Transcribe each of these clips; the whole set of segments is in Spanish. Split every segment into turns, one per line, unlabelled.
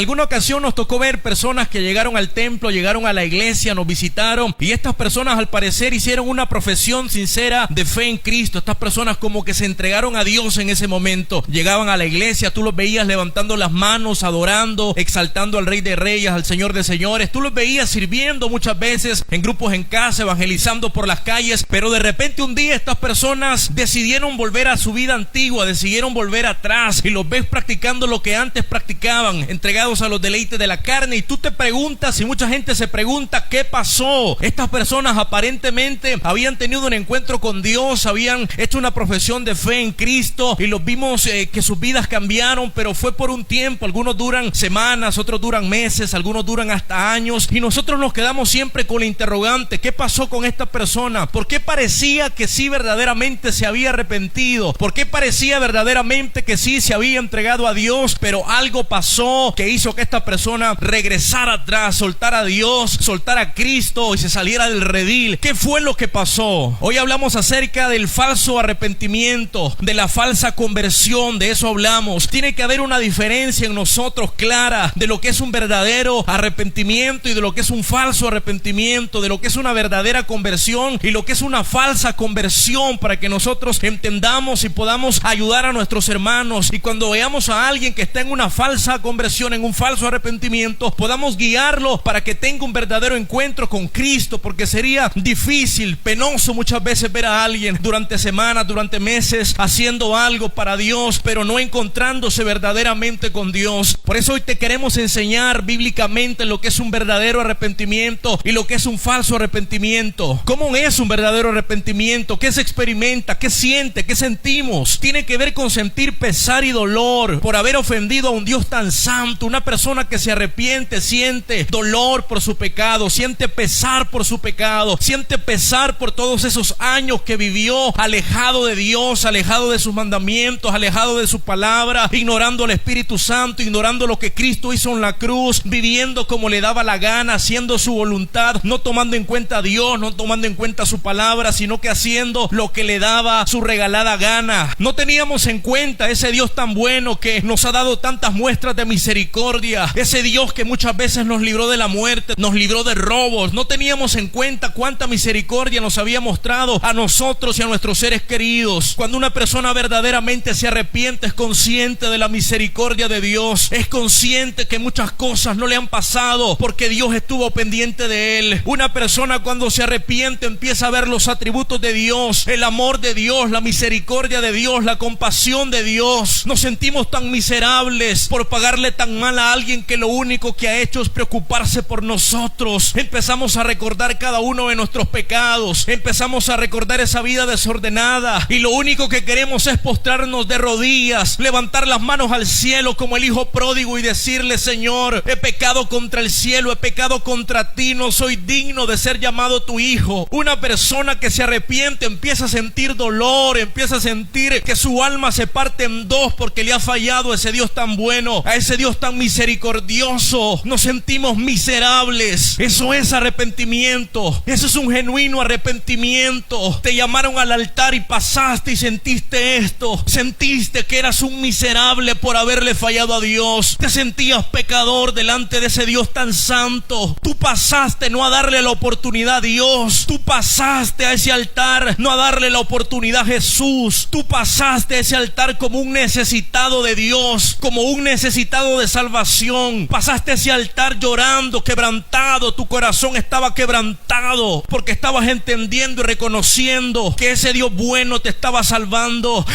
alguna ocasión nos tocó ver personas que llegaron al templo, llegaron a la iglesia, nos visitaron, y estas personas al parecer hicieron una profesión sincera de fe en Cristo. Estas personas como que se entregaron a Dios en ese momento. Llegaban a la iglesia, tú los veías levantando las manos, adorando, exaltando al Rey de Reyes, al Señor de Señores. Tú los veías sirviendo muchas veces en grupos en casa, evangelizando por las calles, pero de repente un día estas personas decidieron volver a su vida antigua, decidieron volver atrás, y los ves practicando lo que antes practicaban, entregados a los deleites de la carne. Y tú te preguntas, y mucha gente se pregunta, ¿qué pasó? Estas personas aparentemente habían tenido un encuentro con Dios, habían hecho una profesión de fe en Cristo, y los vimos que sus vidas cambiaron, pero fue por un tiempo. Algunos duran semanas, otros duran meses, algunos duran hasta años, y nosotros nos quedamos siempre con la interrogante: ¿qué pasó con esta persona? ¿Por qué parecía que sí verdaderamente se había arrepentido? ¿Por qué parecía verdaderamente que sí se había entregado a Dios? Pero algo pasó que hizo que esta persona regresara atrás, soltara a Dios, soltara a Cristo y se saliera del redil. ¿Qué fue lo que pasó? Hoy hablamos acerca del falso arrepentimiento, de la falsa conversión. De eso hablamos. Tiene que haber una diferencia en nosotros clara de lo que es un verdadero arrepentimiento y de lo que es un falso arrepentimiento, de lo que es una verdadera conversión y lo que es una falsa conversión, para que nosotros entendamos y podamos ayudar a nuestros hermanos, y cuando veamos a alguien que está en una falsa conversión, en un falso arrepentimiento, podamos guiarlo para que tenga un verdadero encuentro con Cristo. Porque sería difícil, penoso muchas veces ver a alguien durante semanas, durante meses, haciendo algo para Dios, pero no encontrándose verdaderamente con Dios. Por eso hoy te queremos enseñar bíblicamente lo que es un verdadero arrepentimiento y lo que es un falso arrepentimiento. ¿Cómo es un verdadero arrepentimiento? ¿Qué se experimenta? ¿Qué siente? ¿Qué sentimos? Tiene que ver con sentir pesar y dolor por haber ofendido a un Dios tan santo. Una persona que se arrepiente siente dolor por su pecado, siente pesar por su pecado, siente pesar por todos esos años que vivió alejado de Dios, alejado de sus mandamientos, alejado de su palabra, ignorando al Espíritu Santo, ignorando lo que Cristo hizo en la cruz, viviendo como le daba la gana, haciendo su voluntad, no tomando en cuenta a Dios, no tomando en cuenta su palabra, sino que haciendo lo que le daba su regalada gana. No teníamos en cuenta ese Dios tan bueno que nos ha dado tantas muestras de misericordia, ese Dios que muchas veces nos libró de la muerte, nos libró de robos. No teníamos en cuenta cuánta misericordia nos había mostrado a nosotros y a nuestros seres queridos. Cuando una persona verdaderamente se arrepiente, es consciente de la misericordia de Dios, es consciente que muchas cosas no le han pasado porque Dios estuvo pendiente de él. Una persona cuando se arrepiente empieza a ver los atributos de Dios, el amor de Dios, la misericordia de Dios, la compasión de Dios. Nos sentimos tan miserables por pagarle tan mal a alguien que lo único que ha hecho es preocuparse por nosotros. Empezamos a recordar cada uno de nuestros pecados, empezamos a recordar esa vida desordenada, y lo único que queremos es postrarnos de rodillas, levantar las manos al cielo como el hijo pródigo y decirle: Señor, he pecado contra el cielo, he pecado contra ti, no soy digno de ser llamado tu hijo. Una persona que se arrepiente empieza a sentir dolor, empieza a sentir que su alma se parte en dos porque le ha fallado a ese Dios tan bueno, a ese Dios tan misericordioso. Nos sentimos miserables. Eso es arrepentimiento, eso es un genuino arrepentimiento. Te llamaron al altar y pasaste y sentiste esto, sentiste que eras un miserable por haberle fallado a Dios, te sentías pecador delante de ese Dios tan santo. Tú pasaste no a darle la oportunidad a Dios, tú pasaste a ese altar no a darle la oportunidad a Jesús, tú pasaste a ese altar como un necesitado de Dios, como un necesitado de salvación. Pasaste a ese altar llorando, quebrantado, tu corazón estaba quebrantado porque estabas entendiendo y reconociendo que ese Dios bueno te estaba salvando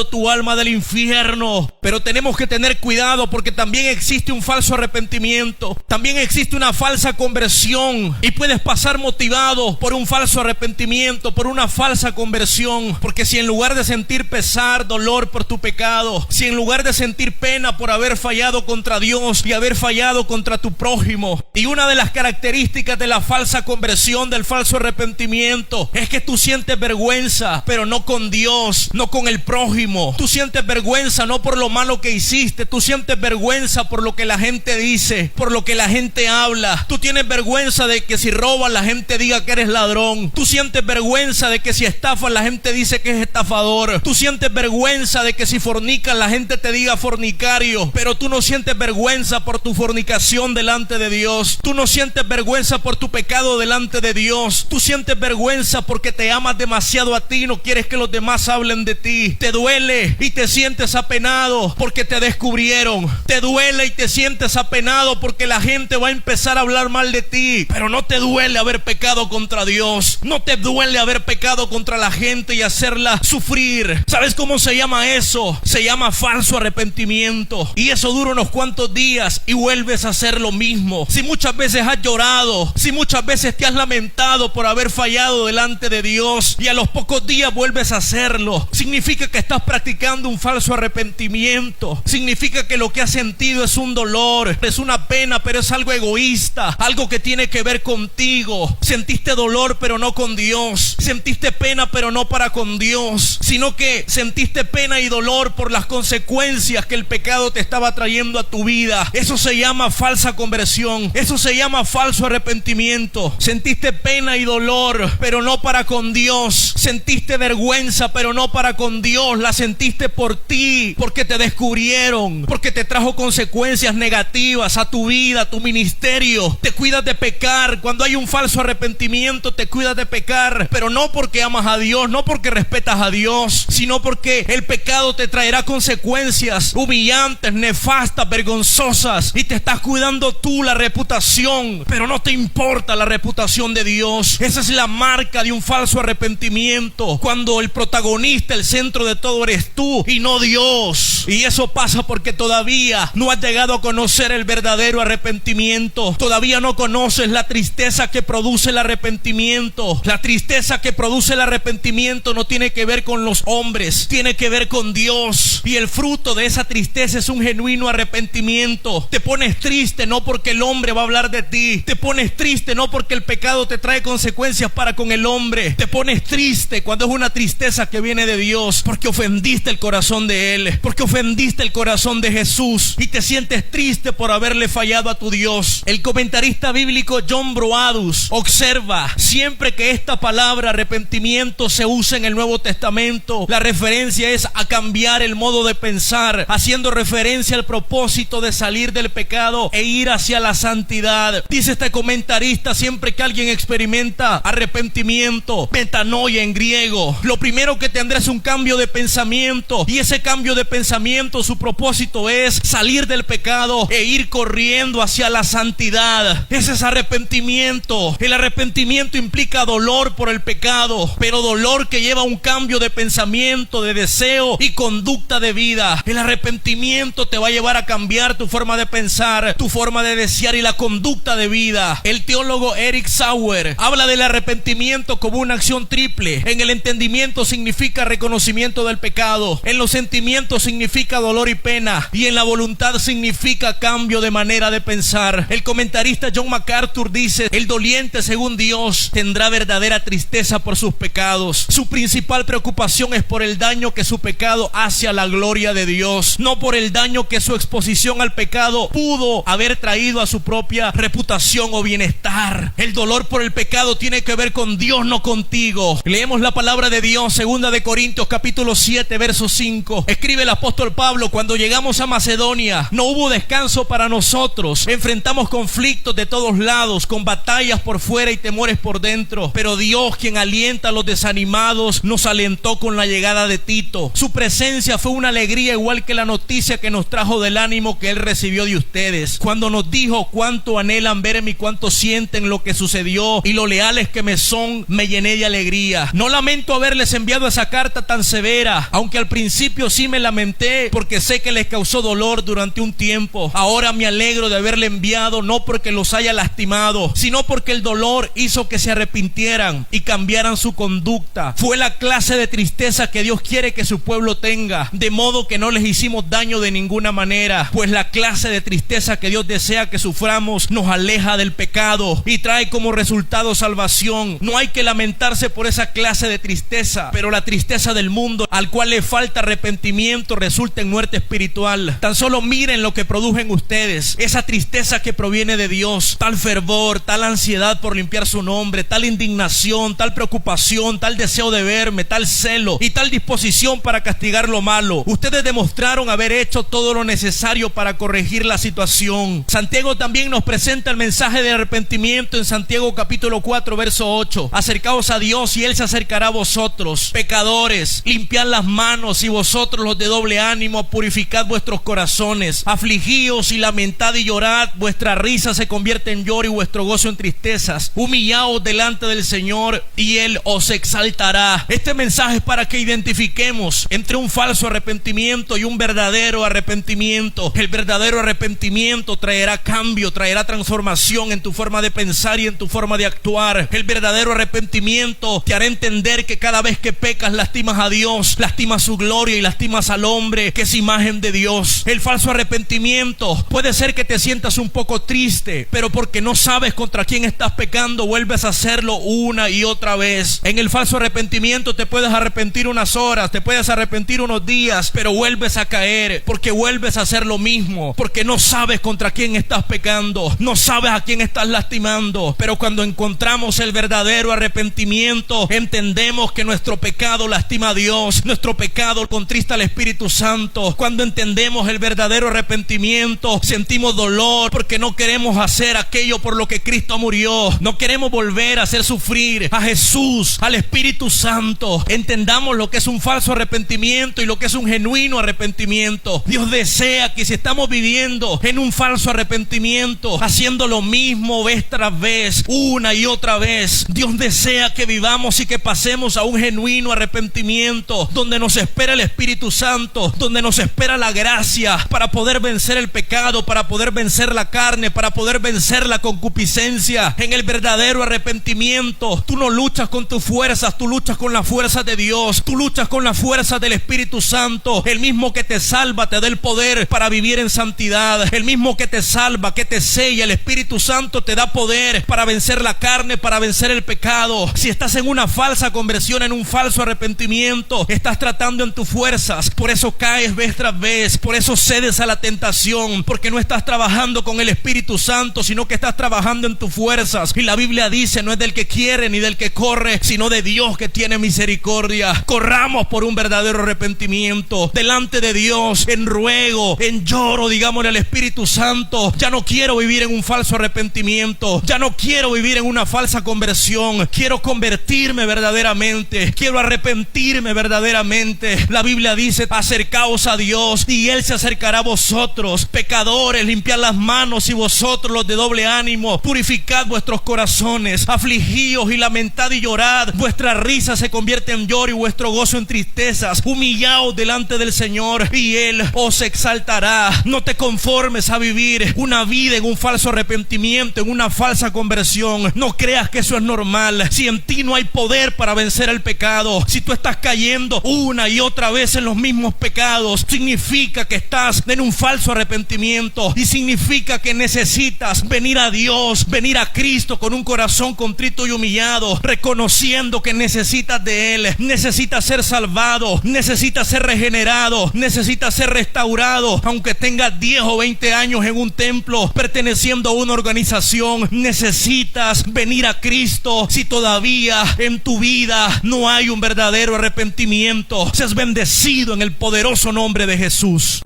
tu alma del infierno. Pero tenemos que tener cuidado porque también existe un falso arrepentimiento, también existe una falsa conversión, y puedes pasar motivado por un falso arrepentimiento, por una falsa conversión. Porque si en lugar de sentir pesar, dolor por tu pecado, si en lugar de sentir pena por haber fallado contra Dios y haber fallado contra tu prójimo, y una de las características de la falsa conversión, del falso arrepentimiento, es que tú sientes vergüenza, pero no con Dios, no con el prójimo. Tú sientes vergüenza no por lo malo que hiciste, tú sientes vergüenza por lo que la gente dice, por lo que la gente habla. Tú tienes vergüenza de que si robas la gente diga que eres ladrón. Tú sientes vergüenza de que si estafas la gente dice que es estafador. Tú sientes vergüenza de que si fornicas la gente te diga fornicario. Pero tú no sientes vergüenza por tu fornicación delante de Dios. Tú no sientes vergüenza por tu pecado delante de Dios. Tú sientes vergüenza porque te amas demasiado a ti, no quieres que los demás hablen de ti. Te duele y te sientes apenado porque te descubrieron. Te duele y te sientes apenado porque la gente va a empezar a hablar mal de ti. Pero no te duele haber pecado contra Dios. No te duele haber pecado contra la gente y hacerla sufrir. ¿Sabes cómo se llama eso? Se llama falso arrepentimiento. Y eso dura unos cuantos días y vuelves a hacer lo mismo. Si muchas veces has llorado, si muchas veces te has lamentado por haber fallado delante de Dios y a los pocos días vuelves a hacerlo, significa que estás practicando un falso arrepentimiento. Significa que lo que has sentido es un dolor, es una pena, pero es algo egoísta, algo que tiene que ver contigo. Sentiste dolor pero no con Dios. Sentiste pena pero no para con Dios, sino que sentiste pena y dolor por las consecuencias que el pecado te estaba trayendo a tu vida. Eso se llama falsa conversión. Eso se llama falso arrepentimiento. Sentiste pena y dolor pero no para con Dios. Sentiste vergüenza pero no para con Dios. La sentiste por ti, porque te descubrieron, porque te trajo consecuencias negativas a tu vida, a tu ministerio. Te cuidas de pecar. Cuando hay un falso arrepentimiento te cuidas de pecar, pero no porque amas a Dios, no porque respetas a Dios, sino porque el pecado te traerá consecuencias humillantes, nefastas, vergonzosas, y te estás cuidando tú la reputación, pero no te importa la reputación de Dios. Esa es la marca de un falso arrepentimiento, cuando el protagonista, el centro de todo eres tú y no Dios. Y eso pasa porque todavía no has llegado a conocer el verdadero arrepentimiento. Todavía no conoces la tristeza que produce el arrepentimiento. La tristeza que produce el arrepentimiento no tiene que ver con los hombres, tiene que ver con Dios. Y el fruto de esa tristeza es un genuino arrepentimiento. Te pones triste no porque el hombre va a hablar de ti. Te pones triste no porque el pecado te trae consecuencias para con el hombre. Te pones triste cuando es una tristeza que viene de Dios, porque ofendiste el corazón de Él, porque ofendiste el corazón de Jesús, y te sientes triste por haberle fallado a tu Dios. El comentarista bíblico John Broadus observa: siempre que esta palabra arrepentimiento se usa en el Nuevo Testamento, la referencia es a cambiar el modo de pensar, haciendo referencia al propósito de salir del pecado e ir hacia la santidad. Dice este comentarista: siempre que alguien experimenta arrepentimiento, metanoia en griego, lo primero que tendrá es un cambio de pensamiento, y ese cambio de pensamiento, su propósito es salir del pecado e ir corriendo hacia la santidad. Ese es arrepentimiento. El arrepentimiento implica dolor por el pecado, pero dolor que lleva a un cambio de pensamiento, de deseo y conducta de vida. El arrepentimiento te va a llevar a cambiar tu forma de pensar, tu forma de desear y la conducta de vida. El teólogo Eric Sauer habla del arrepentimiento como una acción triple. En el entendimiento significa reconocimiento del pecado, en los sentimientos significa dolor y pena, y en la voluntad significa cambio de manera de pensar. El comentarista John MacArthur dice: el doliente según Dios tendrá verdadera tristeza por sus pecados. Su principal preocupación es por el daño que su pecado hace a la gloria de Dios, no por el daño que su exposición al pecado pudo haber traído a su propia reputación o bienestar. El dolor por el pecado tiene que ver con Dios, no contigo. Leemos la palabra de Dios, 2 de Corintios capítulo 7 verso 5. Escribe el apóstol Pablo: cuando llegamos a Macedonia no hubo descanso para nosotros. Enfrentamos conflictos de todos lados, con batallas por fuera y temores por dentro. Pero Dios, quien alienta a los desanimados, nos alentó con la llegada de Tito. Su presencia fue una alegría, igual que la noticia que nos trajo del ánimo que él recibió de ustedes, cuando nos dijo cuánto anhelan verme y cuánto sienten lo que sucedió y lo leales que me son. Me llené de alegría. No lamento haberles enviado esa carta tan severa, aunque al principio sí me lamenté, porque sé que les causó dolor durante un tiempo. Ahora me alegro de haberle enviado, no porque los haya lastimado, sino porque el dolor hizo que se arrepintieran y cambiaran su conducta. Fue la clase de tristeza que Dios quiere que su pueblo tenga, de modo que no les hicimos daño de ninguna manera, pues la clase de tristeza que Dios desea que suframos nos aleja del pecado y trae como resultado salvación. No hay que lamentarse por esa clase de tristeza, pero la tristeza del mundo, al cual le falta arrepentimiento, resulta en muerte espiritual. Tan solo miren lo que produce en ustedes esa tristeza que proviene de Dios: tal fervor, tal ansiedad por limpiar su nombre, tal indignación, tal preocupación, tal deseo de verme, tal celo y tal disposición para castigar lo malo. Ustedes demostraron haber hecho todo lo necesario para corregir la situación. Santiago también nos presenta el mensaje de arrepentimiento en Santiago capítulo 4 verso 8. Acercaos a Dios y Él se acercará a vosotros. Pecadores, limpiad las manos, y vosotros los de doble ánimo, purificad vuestros corazones. Afligíos y lamentad y llorad, vuestra risa se convierte en lloro y vuestro gozo en tristezas. Humillaos delante del Señor y Él os exaltará. Este mensaje es para que identifiquemos entre un falso arrepentimiento y un verdadero arrepentimiento. El verdadero arrepentimiento traerá cambio, traerá transformación en tu forma de pensar y en tu forma de actuar. El verdadero arrepentimiento te hará entender que cada vez que pecas lastimas a Dios, lastimas su gloria y lastimas al hombre que es imagen de Dios. El falso arrepentimiento puede ser que te sientas un poco triste, pero porque no sabes contra quién estás pecando, vuelves a hacerlo una y otra vez. En el falso arrepentimiento te puedes arrepentir unas horas, te puedes arrepentir unos días, pero vuelves a caer porque vuelves a hacer lo mismo, porque no sabes contra quién estás pecando, no sabes a quién estás lastimando. Pero cuando encontramos el verdadero arrepentimiento, entendemos que nuestro pecado lastima a Dios, nuestro pecado contrista al Espíritu Santo. Cuando entendemos el verdadero arrepentimiento, sentimos dolor porque no queremos hacer aquello por lo que Cristo murió. No queremos volver a hacer sufrir a Jesús, al Espíritu Santo. Entendamos lo que es un falso arrepentimiento y lo que es un genuino arrepentimiento. Dios desea que si estamos viviendo en un falso arrepentimiento, haciendo lo mismo vez tras vez, una y otra vez, Dios desea que vivamos y que pasemos a un genuino arrepentimiento, donde nos espera el Espíritu Santo, donde nos espera la gracia para poder vencer el pecado, para poder vencer la carne, para poder vencer la concupiscencia. En el verdadero arrepentimiento, tú no luchas con tus fuerzas, tú luchas con las fuerzas de Dios, tú luchas con las fuerzas del Espíritu Santo. El mismo que te salva te da el poder para vivir en santidad. El mismo que te salva, que te sella, el Espíritu Santo te da poder para vencer la carne, para vencer el pecado. Si estás en una falsa conversión, en un falso arrepentimiento, estás tratando en tus fuerzas, por eso caes vez tras vez, por eso cedes a la tentación, porque no estás trabajando con el Espíritu Santo, sino que estás trabajando en tus fuerzas. Y la Biblia dice: no es del que quiere ni del que corre, sino de Dios que tiene misericordia. Corramos por un verdadero arrepentimiento delante de Dios, en ruego, en lloro, digámosle al Espíritu Santo: ya no quiero vivir en un falso arrepentimiento, ya no quiero vivir en una falsa conversión, quiero convertirme verdaderamente, quiero arrepentirme verdaderamente. La Biblia dice: acercaos a Dios y Él se acercará a vosotros. Pecadores, limpiad las manos, y vosotros los de doble ánimo, purificad vuestros corazones. Afligíos y lamentad y llorad, vuestra risa se convierte en lloro y vuestro gozo en tristezas. Humillaos delante del Señor y Él os exaltará. No te conformes a vivir una vida en un falso arrepentimiento, en una falsa conversión. No creas que eso es normal. Si en ti no hay poder para vencer el pecado, si tú estás cayendo una y otra vez en los mismos pecados, significa que estás en un falso arrepentimiento y significa que necesitas venir a Dios, venir a Cristo con un corazón contrito y humillado, reconociendo que necesitas de Él, necesitas ser salvado, necesitas ser regenerado, necesitas ser restaurado. Aunque tengas 10 o 20 años en un templo perteneciendo a una organización, necesitas venir a Cristo. Si todavía en tu vida no hay un verdadero arrepentimiento, seas bendecido en el poderoso nombre de Jesús.